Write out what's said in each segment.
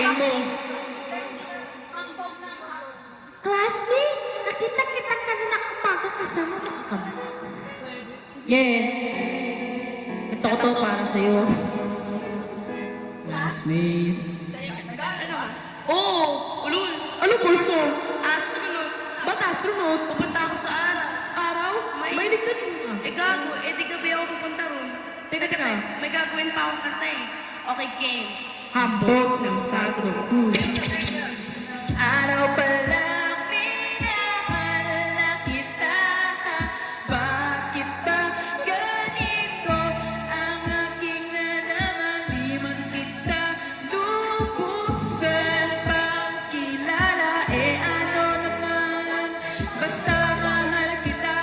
sasabihin mo? Classmate, nakita kita kanina umaga kasama ng kami. Yeah. Ito ko to para sa'yo. Classmate. Oo, ulul. Ano pulso? Astronaut. Ba't astronaut? Pupunta ako sa Araw? May ligtan mo. Eh gago, eh di gabi ako pupunta ron. Teka. May gagawin pa akong kanta eh. Okay, game. Hambog ng sagro. Araw pa lang minahal na kita. Bakit ba ganito ang aking nalaman? Di man kita lubusan pang kilala. Eh ano naman, basta mahal kita.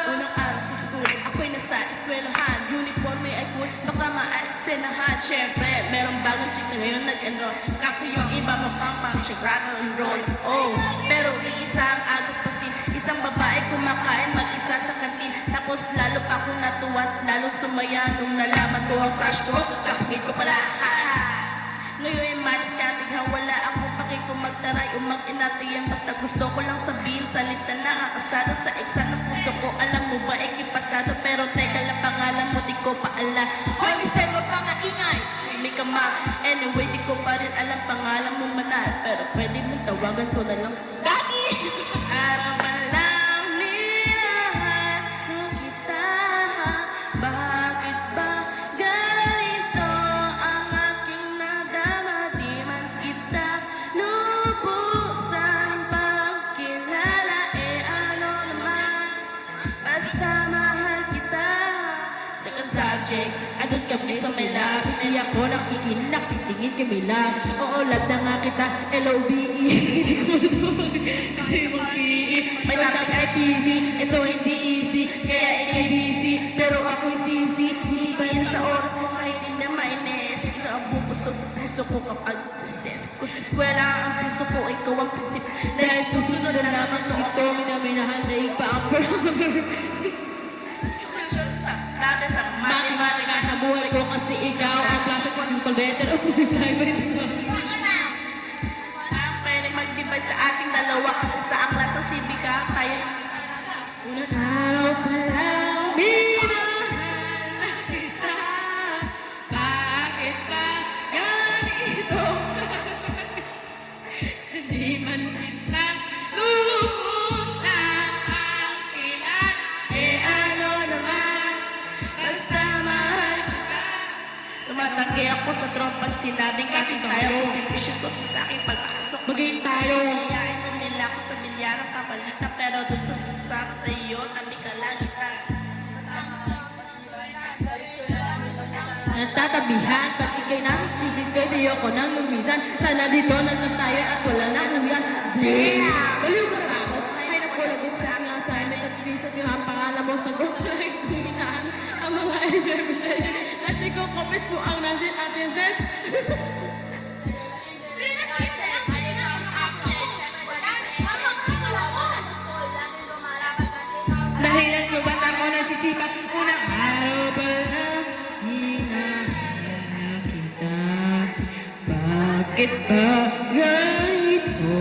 Unang araw sa school, ako'y nasa eskwelahan. Uniforme ay cool, baka maaliksinahan. Siyempre, merong bagong chicks na ngayon nag-enroll. Kaso yung iba mapang siya rattle and roll. Oh, pero iisang agad pa sin. Isang babae kumakain mag-isa sa kantin. Tapos lalo pa akong natuwa, lalo sumaya nung nalaman ko ang crush ko. Classmate ko pala, ha. Ngayon yung manis ka, biglang wala akong paki kung magtaray o mag-inatiyan. Basta gusto ko lang sabihin, salita na kakasado sa exam ng gusto ko. Alam mo ba, ekipasado, pero teka lang pangalan mo, di ko pa alam. Hoy, mister, wag ka maingay! May kama, anyway, di ko pa rin alam pangalan mo manal. Pero pwede mong tawagan ko na lang sa Daddy! Araw pa lang minahal kita. Bakit ba ganito ang aking nadama? Di man kita lubusan pagkilala. Eh ano naman, basta mahal kita. Second subject, andun kami sa may lab. Hindi ako nakikinig kami lab. Oo, lab na nga kita, L-O-B-E. Kasi mong PE. May topic ay PC, ito hindi easy. Kaya ABC, pero ako'y CC. Kaya sa oras mo ay hindi na mainis. Ito ang bubusog sa puso ko kapag stress. Kung sa eskwela ang puso ko, ikaw ang prinsip. Dahil susunod na lamang mo ito, minaminahan na iba ang sabi sa matematika sa buhay ko kasi ikaw ang klase ko simple better. Ang pwede mag-divide sa ating dalawa kasi sa aklat ng sibika tayo unang araw pa lang minahal na kita. Bakit ba ganito? Hindi man kita lubusan ang ilan. Eh ano naman, basta mahal kita. Tumatanggi ako sa tropang sinabing aking tayo. Contribution ko sa aking pagpasok. Magayin tayo. Kayain mo nila ako sa milyarang kabalita. Pero dun sa sasak sa iyo, tabi ka lang kita. Nagtatabihan, pag ikay nang sibig kayo, di ako nang lumisan. Sana dito na lang tayo at wala nang lumisan. Baliw ka na ako. Ay napulagin sa aming assignment at visit yung ang pangalan mo sa group na nagtuminaan ang mga experiment. At ikaw kapit mo ang nasin attendance. Dahilan mo ba't ako nasisipat? Unang araw pa lang hinahal na kita. Bakit ba ganito